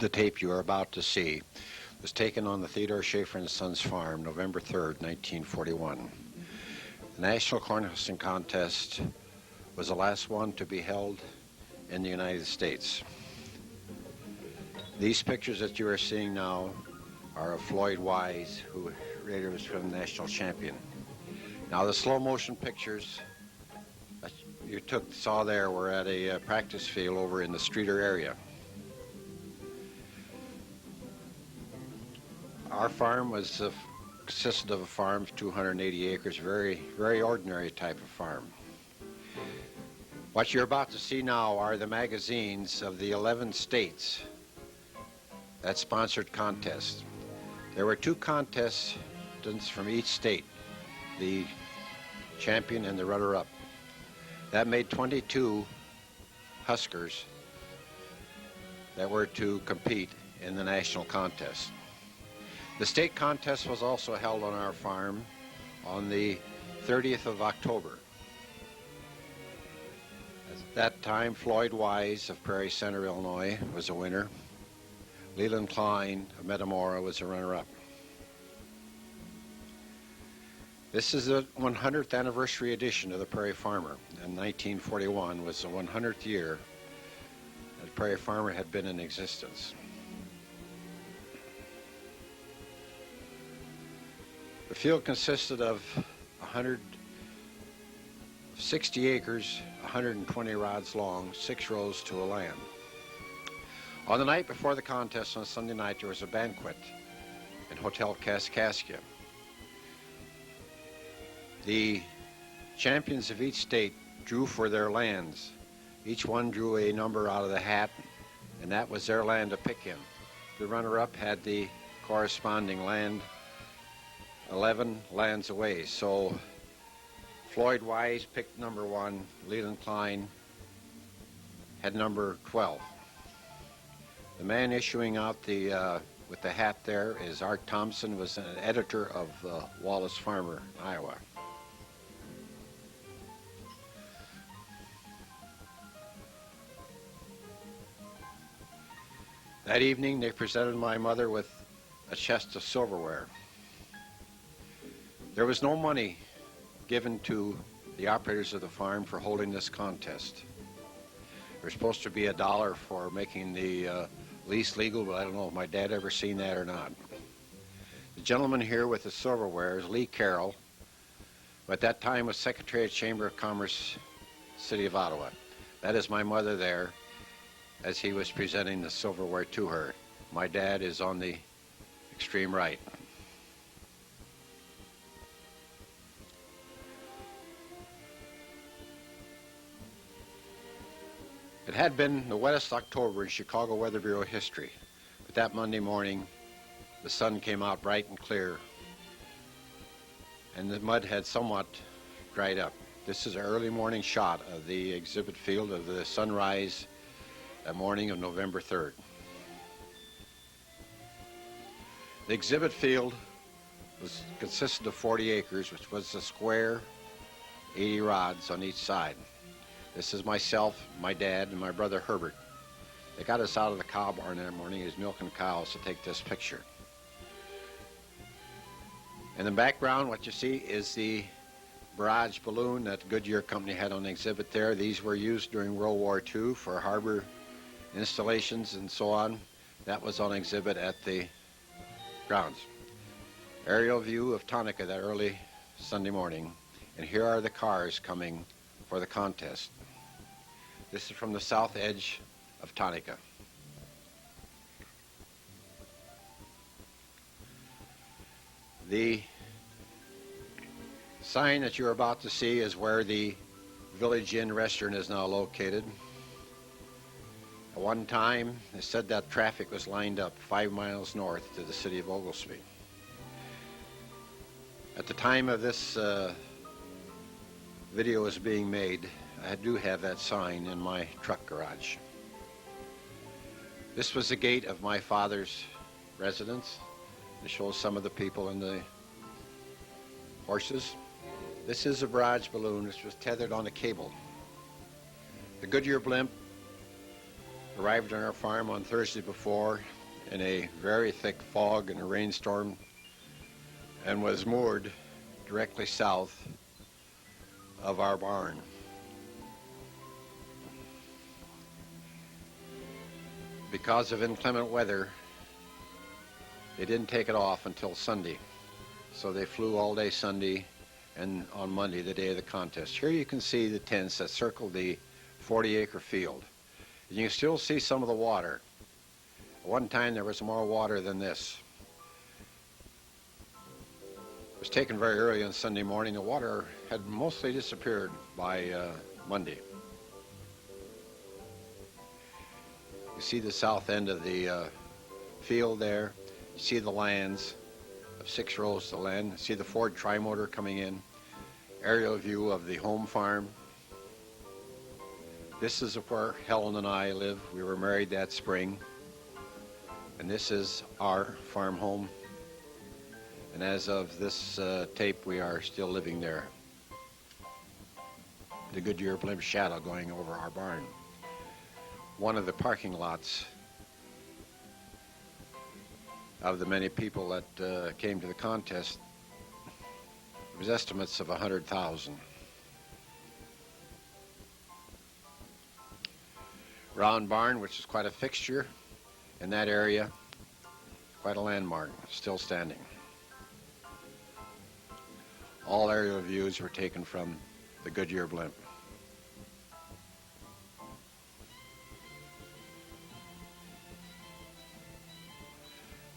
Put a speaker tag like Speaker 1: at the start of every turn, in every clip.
Speaker 1: The tape you are about to see was taken on the Theodore Schaefer and Sons farm, November 3rd, 1941. The National Cornhuskers Contest was the last one to be held in the United States. These pictures that you are seeing now are of Floyd Wise, who later was from national champion. Now the slow motion pictures that you saw there were at a practice field over in the Streeter area. Our farm consisted of a farm of 280 acres, very ordinary type of farm. What you're about to see now are the magazines of the 11 states that sponsored contests. There were 2 contestants from each state, the champion and the runner-up. That made 22 Huskers that were to compete in the national contest. The state contest was also held on our farm on the 30th of October. At that time, Floyd Wise of Prairie Center, Illinois, was a winner. Leland Klein of Metamora was a runner-up. This is the 100th anniversary edition of the Prairie Farmer, and 1941 was the 100th year that Prairie Farmer had been in existence. The field consisted of 160 acres, 120 rods long, 6 rows to a land. On the night before the contest, on Sunday night, there was a banquet in Hotel Kaskaskia. The champions of each state drew for their lands. Each one drew a number out of the hat, and that was their land to pick in. The runner-up had the corresponding land 11 lands away. So Floyd Wise picked number 1, Leland Klein had number 12. The man issuing out with the hat there is Art Thompson, was an editor of Wallace Farmer, Iowa. That evening they presented my mother with a chest of silverware. There was no money given to the operators of the farm for holding this contest. There was supposed to be $1 for making the lease legal, but I don't know if my dad ever seen that or not. The gentleman here with the silverware is Lee Carroll, who at that time was Secretary of Chamber of Commerce, City of Ottawa. That is my mother there as he was presenting the silverware to her. My dad is on the extreme right. It had been the wettest October in Chicago Weather Bureau history, but that Monday morning the sun came out bright and clear and the mud had somewhat dried up. This is an early morning shot of the exhibit field of the sunrise that morning of November 3rd. The exhibit field consisted of 40 acres, which was a square 80 rods on each side. This is myself, my dad, and my brother Herbert. They got us out of the cow barn that morning. He was milking cows to take this picture. In the background, what you see is the barrage balloon that Goodyear Company had on the exhibit there. These were used during World War II for harbor installations and so on. That was on exhibit at the grounds. Aerial view of Tonopah that early Sunday morning. And here are the cars coming for the contest. This is from the south edge of Tonopah. The sign that you're about to see is where the Village Inn restaurant is now located. At one time, they said that traffic was lined up 5 miles north to the city of Oglesby. At the time of this video was being made, I do have that sign in my truck garage. This was the gate of my father's residence. It shows some of the people and the horses. This is a barrage balloon which was tethered on a cable. The Goodyear blimp Arrived on our farm on Thursday before in a very thick fog and a rainstorm, and was moored directly south of our barn. Because of inclement weather, they didn't take it off until Sunday. So they flew all day Sunday and on Monday, the day of the contest. Here you can see the tents that circle the 40-acre field. And you can still see some of the water. At one time there was more water than this. It was taken very early on Sunday morning. The water had mostly disappeared by Monday. You see the south end of the field there. You see the lands of 6 rows of land. You see the Ford Trimotor coming in. Aerial view of the home farm. This is where Helen and I live. We were married that spring. And this is our farm home. And as of this tape, we are still living there. The Goodyear blimp shadow going over our barn. One of the parking lots of the many people that came to the contest was estimates of 100,000. Round barn, which is quite a fixture in that area, quite a landmark, still standing. All aerial views were taken from the Goodyear blimp.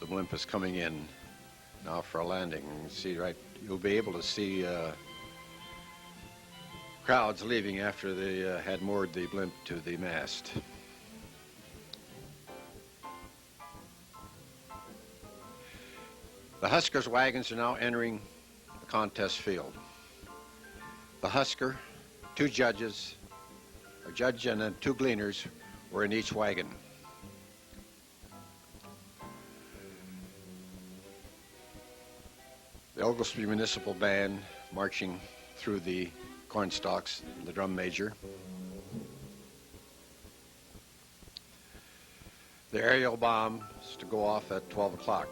Speaker 1: The blimp is coming in now for a landing. You can see you'll be able to see crowds leaving after they had moored the blimp to the mast. The Huskers wagons are now entering the contest field. The Husker, 2 judges, a judge and then 2 gleaners were in each wagon. The Oglesby Municipal Band marching through the corn stalks, the drum major. The aerial bomb is to go off at 12 o'clock.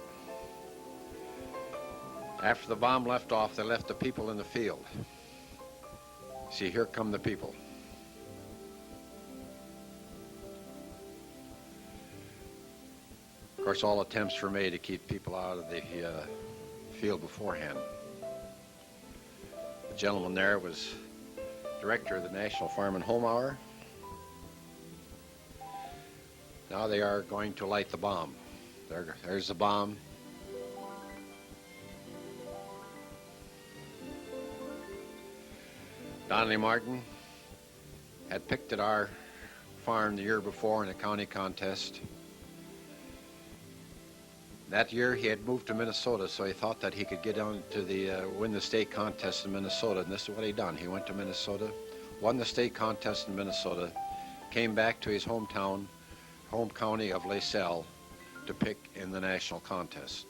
Speaker 1: After the bomb left off, they left the people in the field. See, here come the people. Of course, all attempts were made to keep people out of the field beforehand. The gentleman there was director of the National Farm and Home Hour. Now they are going to light the bomb. There's the bomb. Donnelly Martin had picked at our farm the year before in a county contest. That year he had moved to Minnesota, so he thought that he could get on to win the state contest in Minnesota, and this is what he done. He went to Minnesota, won the state contest in Minnesota, came back to his hometown, home county of LaSalle, to pick in the national contest.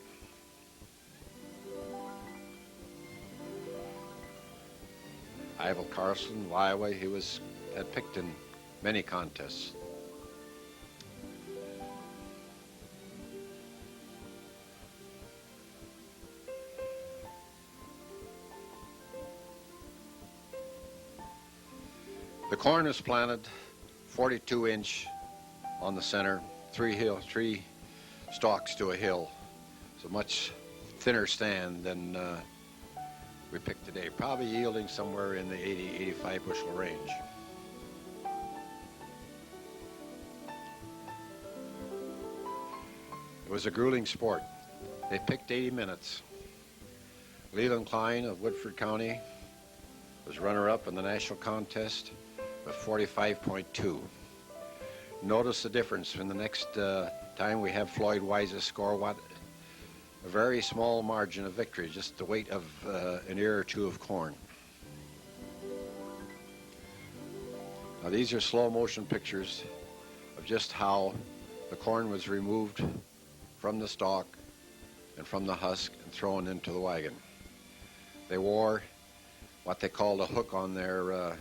Speaker 1: Ivel Carlson, Iowa, he had picked in many contests. The corn is planted 42-inch on the center, 3 stalks to a hill. It's a much thinner stand than we picked today, probably yielding somewhere in the 80-85 bushel range. It was a grueling sport. They picked 80 minutes. Leland Klein of Woodford County was runner-up in the national contest with 45.2. Notice the difference when the next time we have Floyd Wise's score, a very small margin of victory, just the weight of an ear or 2 of corn. Now these are slow motion pictures of just how the corn was removed from the stalk and from the husk and thrown into the wagon. They wore what they called a hook on their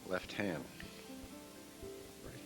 Speaker 1: left hand. Right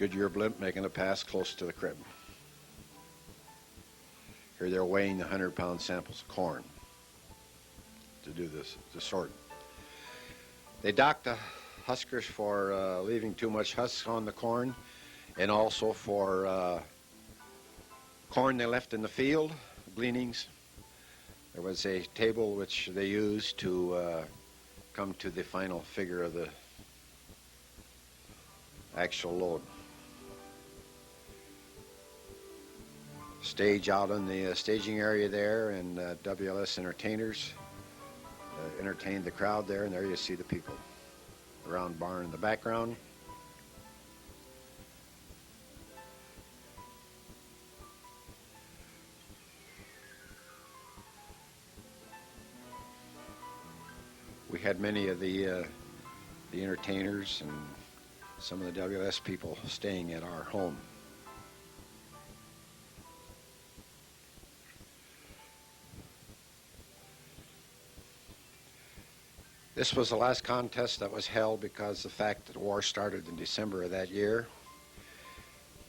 Speaker 1: Goodyear blimp making a pass close to the crib. Here they're weighing the 100-pound samples of corn to do this, to sort. They docked the huskers for leaving too much husk on the corn, and also for corn they left in the field, gleanings. There was a table which they used to come to the final figure of the actual load. Stage out in the staging area there, and WLS entertainers entertained the crowd there, and there you see the people. The round barn in the background. We had many of the entertainers and some of the WLS people staying at our home. This was the last contest that was held because the fact that the war started in December of that year.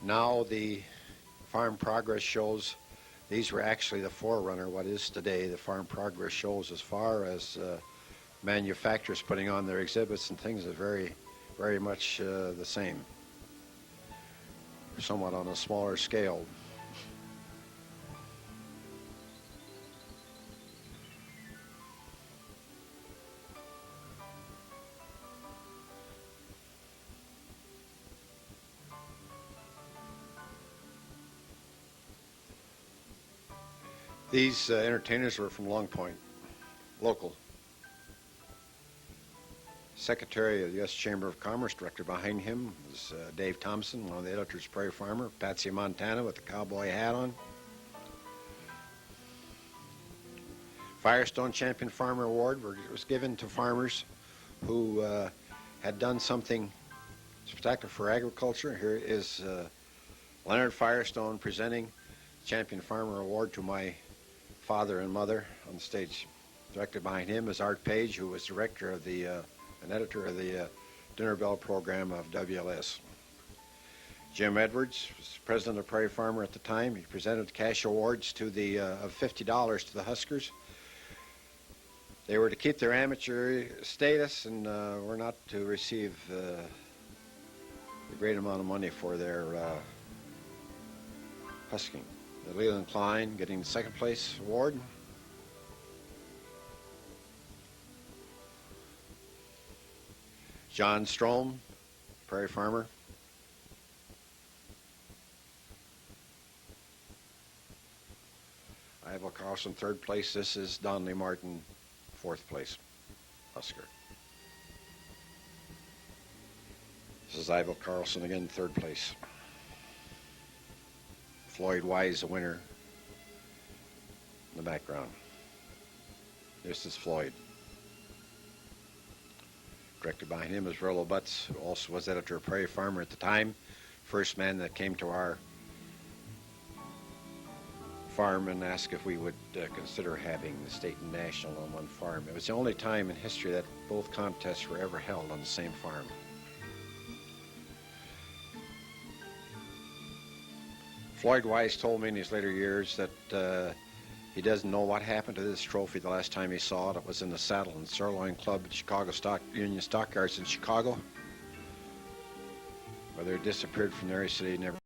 Speaker 1: Now the Farm Progress shows, these were actually the forerunner, what is today the Farm Progress shows, as far as manufacturers putting on their exhibits and things, are very, very much the same. Somewhat on a smaller scale. These entertainers were from Long Point, local. Secretary of the U.S. Chamber of Commerce, director behind him was Dave Thompson, one of the editors of Prairie Farmer, Patsy Montana with the cowboy hat on. Firestone Champion Farmer Award was given to farmers who had done something spectacular for agriculture. Here is Leonard Firestone presenting Champion Farmer Award to my father and mother on the stage. Director behind him is Art Page, who was director of the and editor of the Dinner Bell program of WLS. Jim Edwards was president of Prairie Farmer at the time. He presented cash awards to the of $50 to the Huskers. They were to keep their amateur status and were not to receive a great amount of money for their husking. The Leland Klein getting the second place award. John Strom, Prairie Farmer. Ivo Carlson, third place. This is Donnelly Martin, fourth place, Husker. This is Ivo Carlson again, third place. Floyd Wise, the winner, in the background. This is Floyd. Director behind him is Rollo Butts, who also was editor of Prairie Farmer at the time. First man that came to our farm and asked if we would consider having the state and national on one farm. It was the only time in history that both contests were ever held on the same farm. Floyd Wise told me in his later years that he doesn't know what happened to this trophy the last time he saw it. It was in the Saddle and Sirloin Club at Chicago Union Stockyards in Chicago. Whether it disappeared from there, he said he never